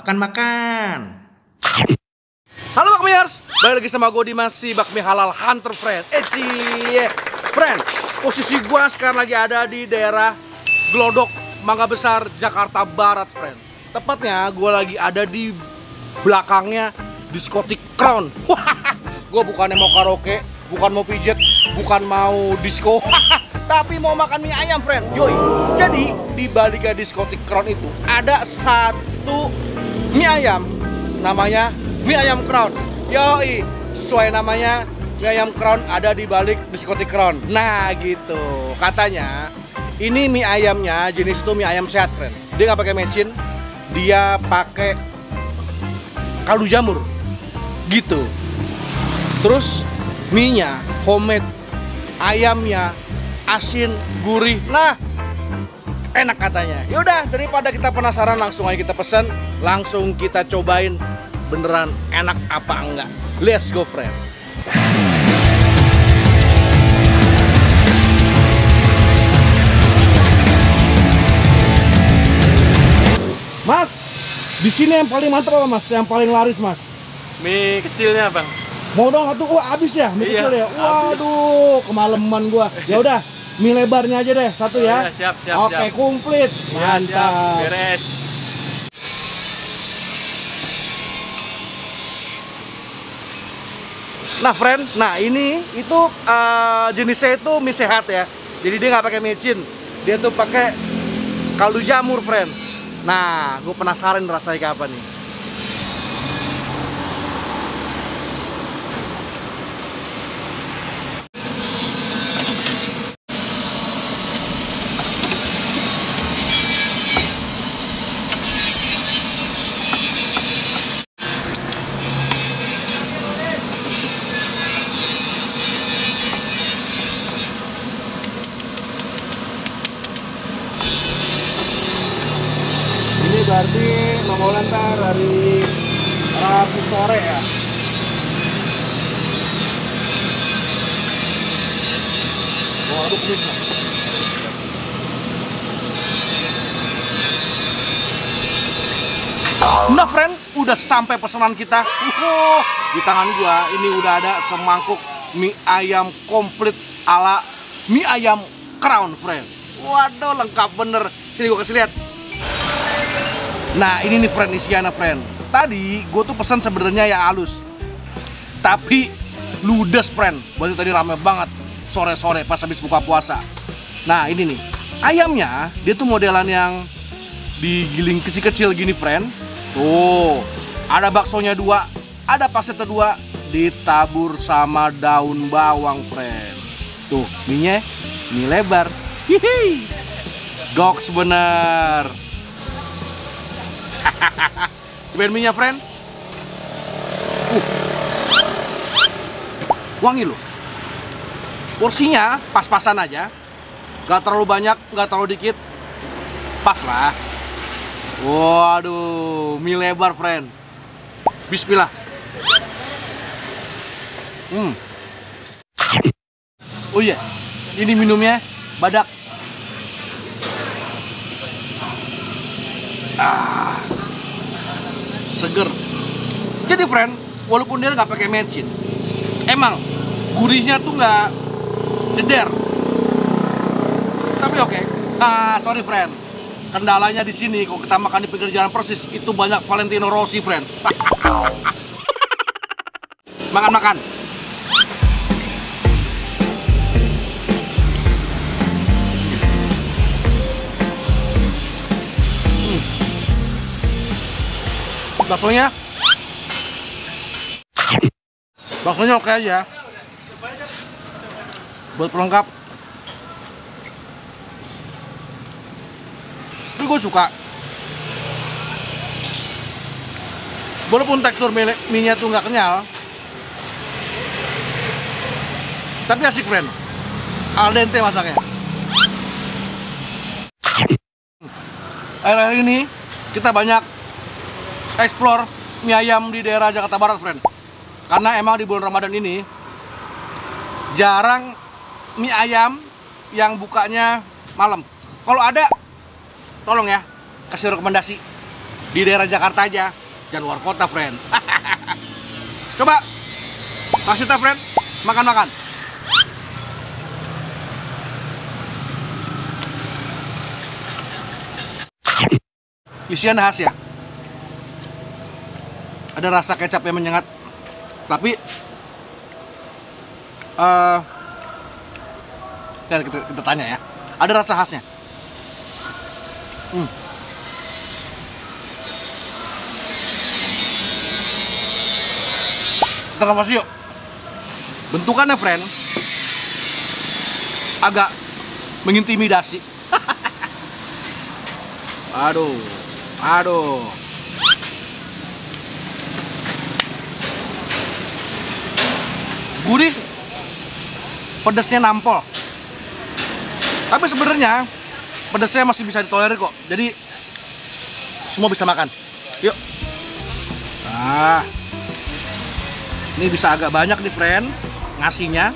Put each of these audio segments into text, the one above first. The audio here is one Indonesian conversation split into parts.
Makan-makan. Halo Bakmiers, balik lagi sama gue Dimas, si Bakmi Halal Hunter, friend. Friend, posisi gue sekarang lagi ada di daerah Glodok, Mangga Besar, Jakarta Barat, friend. Tepatnya gue lagi ada di belakangnya diskotik Crown. Gue bukannya mau karaoke, bukan mau pijet, bukan mau disco, tapi mau makan mie ayam, friend. Yoi. Jadi di baliknya diskotik Crown itu ada satu mie ayam, namanya mie ayam Crown. Yoi, sesuai namanya, mie ayam Crown ada di balik diskotik Crown. Nah gitu, katanya ini mie ayamnya jenis itu mie ayam sehat, friend. Dia nggak pakai mecin, dia pakai kaldu jamur, gitu. Terus mie-nya homemade, ayamnya asin, gurih. Nah, enak katanya. Yaudah, daripada kita penasaran, langsung aja kita pesan, langsung kita cobain beneran enak apa enggak. Let's go, friend. Mas, di sini yang paling mantap apa, Mas? Yang paling laris, Mas? Mie kecilnya, Bang. Mau dong satu, habis ya mie Iya, kecil ya. habis. Waduh, kemalaman gua. Ya udah, mie lebarnya aja deh satu ya. Iya, siap. Oke, komplit. Iya, siap. Mantap. Beres. Nah, friend, nah ini itu jenisnya itu mie sehat ya. Jadi dia nggak pakai mecin, dia tuh pakai kaldu jamur, friend. Nah, gue penasaran rasanya kayak apa nih. Ini berarti nongol ntar dari Rabu sore ya. Waduh, kumis. Nah, friend, udah sampai pesanan kita. Di tangan gua ini udah ada semangkuk mie ayam komplit ala mie ayam Crown, friend. Waduh, lengkap bener. Sini gua kasih lihat. Nah, ini nih, friend, isiannya, friend. Tadi gue tuh pesan sebenarnya yang halus, tapi ludes, friend. Berarti tadi rame banget sore-sore pas habis buka puasa. Nah, ini nih ayamnya, dia tuh modelan yang digiling kecil-kecil gini, friend. Tuh, ada baksonya dua, ada pasetnya dua, ditabur sama daun bawang, friend. Tuh, mie-nya mie lebar. Hihi, goks bener. Cobain mie-nya, friend. Wangi loh. Porsinya pas-pasan aja. Gak terlalu banyak, gak terlalu dikit. Pas lah. Waduh, mie lebar, friend. Bismillah. Oh iya, ini minumnya badak. Seger. Jadi, friend, walaupun dia nggak pakai mecin, emang gurihnya tuh nggak jeder. Tapi oke. Nah, sorry, friend. Kendalanya di sini, kalau kita makan di pinggir jalan persis, itu banyak Valentino Rossi, friend. Makan-makan. Baksonya oke aja. Buat pelengkap. Tapi gue suka. Walaupun tekstur mie-nya tuh nggak kenyal, tapi asik, friend. Al dente masaknya. Akhir-akhir ini kita banyak explore mie ayam di daerah Jakarta Barat, friend. Karena emang di bulan Ramadan ini jarang mie ayam yang bukanya malam. Kalau ada, tolong ya, kasih rekomendasi. di daerah Jakarta aja, jangan luar kota, friend. Coba, Mas Yuta, friend, makan-makan. Isian khas ya. Ada rasa kecap yang menyengat, tapi kita tanya ya. Ada rasa khasnya. Kita lepas yuk. Bentukannya, friend, agak mengintimidasi. Aduh. Gurih, pedasnya nampol. Tapi sebenarnya pedasnya masih bisa ditolerir kok. Jadi semua bisa makan. Yuk. Nah, ini bisa agak banyak nih, friend, ngasihnya.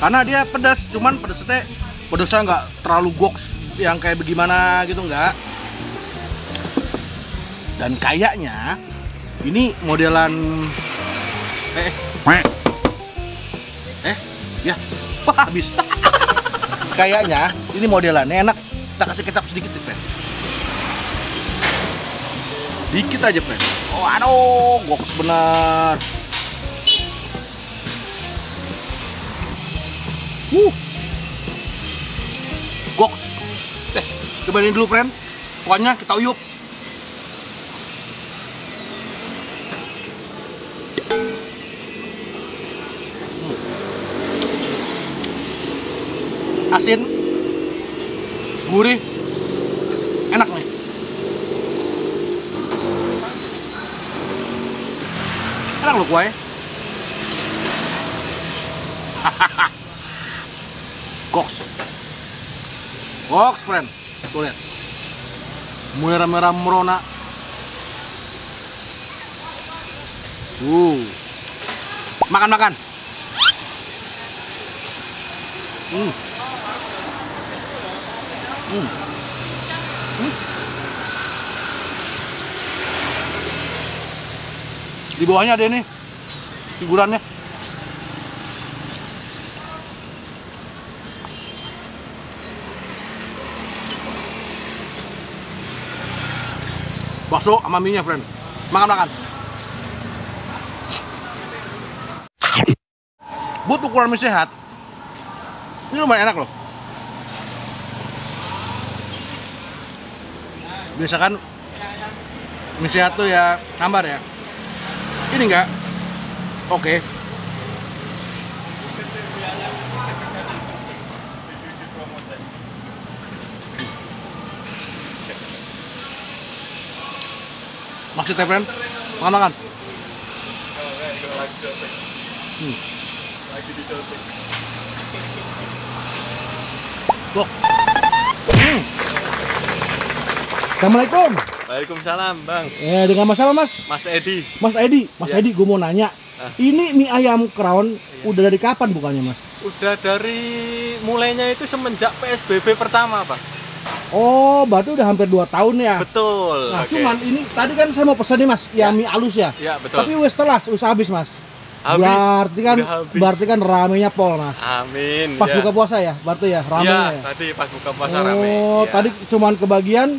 Karena dia pedas, cuman pedasnya nggak terlalu goks yang kayak bagaimana gitu, nggak. Dan kayaknya ini modelan ya, wah habis. Kayaknya ini modelannya enak. Kita kasih kecap sedikit nih, friend. Dikit aja, friend. Oh, aduh, goks bener. Goks. Cobain dulu, friend. Pokoknya kita uyup. Asin, gurih, enak nih. Enak loh kuahnya. Goks, friend. Tuh lihat, merah-merah merona. Makan. Di bawahnya ada ini figurannya. Bakso sama mie-nya, friend. Makan. Buat ukuran mie sehat, ini lumayan enak loh. Biasa kan mie sehat tuh ya hambar ya. Ini enggak. Oke. Maksudnya, friend, makan. Assalamualaikum. Waalaikumsalam, Bang. Dengan Mas apa, Mas? Mas Edi. Mas Edi, gue mau nanya. Ini mie ayam crown udah dari kapan bukannya, Mas? Udah dari mulainya itu semenjak PSBB pertama, Bang. Oh, berarti udah hampir 2 tahun ya? Betul. Nah, cuman ini tadi kan saya mau pesan nih, Mas, yang mie halus ya? Iya, betul. Tapi wes habis, Mas. Habis. Berarti kan ramenya pol, Mas. Amin. Pas buka puasa ya? Berarti ya ramenya ya? Tadi pas buka puasa rame. Oh, tadi cuman kebagian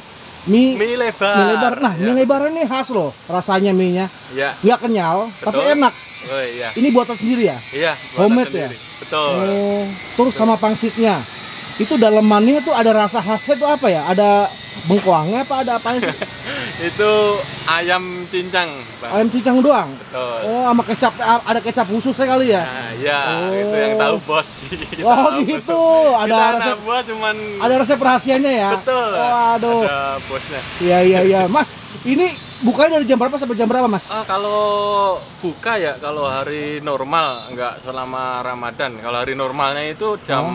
mie lebar. Nah, mie lebar ini khas loh rasanya mie-nya. Iya. Nggak kenyal, tapi enak. Oh iya. Ini buatan sendiri ya? Iya, homemade sendiri. Ya? Betul. Oh, terus sama pangsitnya. Itu dalemannya tuh ada rasa khasnya tuh apa ya? Ada bengkoangnya apa ada apanya sih? Itu ayam cincang, Bang. Ayam cincang doang? Betul. Oh, sama kecap, ada kecap khususnya kali ya? Nah, iya, itu yang tahu bos sih. Oh gitu, ada resep buat cuman ada resep rahasianya ya? Betul. Waduh. Ada bosnya. Iya. Mas, ini bukanya dari jam berapa sampai jam berapa, Mas? Kalau buka ya, kalau hari normal, nggak selama Ramadan. Kalau hari normalnya itu jam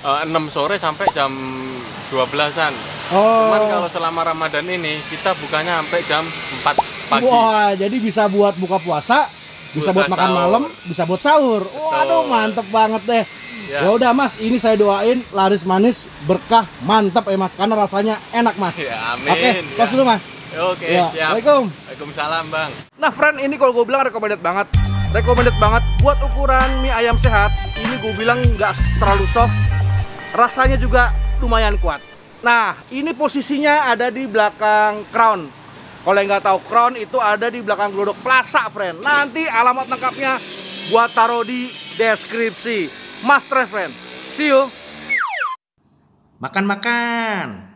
6 sore sampai jam 12-an. Cuman kalau selama Ramadan ini, kita bukanya sampai jam 4 pagi. Wah, jadi bisa buat buka puasa, bisa buat makan sahur. malam, bisa buat sahur. Waduh, mantep banget deh. Ya udah, Mas, ini saya doain laris manis, berkah, mantap ya, Mas, karena rasanya enak, Mas. Ya, amin. Oke, pas dulu, Mas. Oke, Ya, siap. Assalamualaikum. Waalaikumsalam, Bang. Nah friend, ini kalau gue bilang recommended banget. Recommended banget buat ukuran mie ayam sehat. Ini gue bilang nggak terlalu soft. Rasanya juga lumayan kuat. Nah, ini posisinya ada di belakang Crown. Kalau yang nggak tahu, Crown itu ada di belakang Glodok Plaza, friend. Nanti alamat lengkapnya gua taruh di deskripsi. Must try, friend. See you. Makan-makan.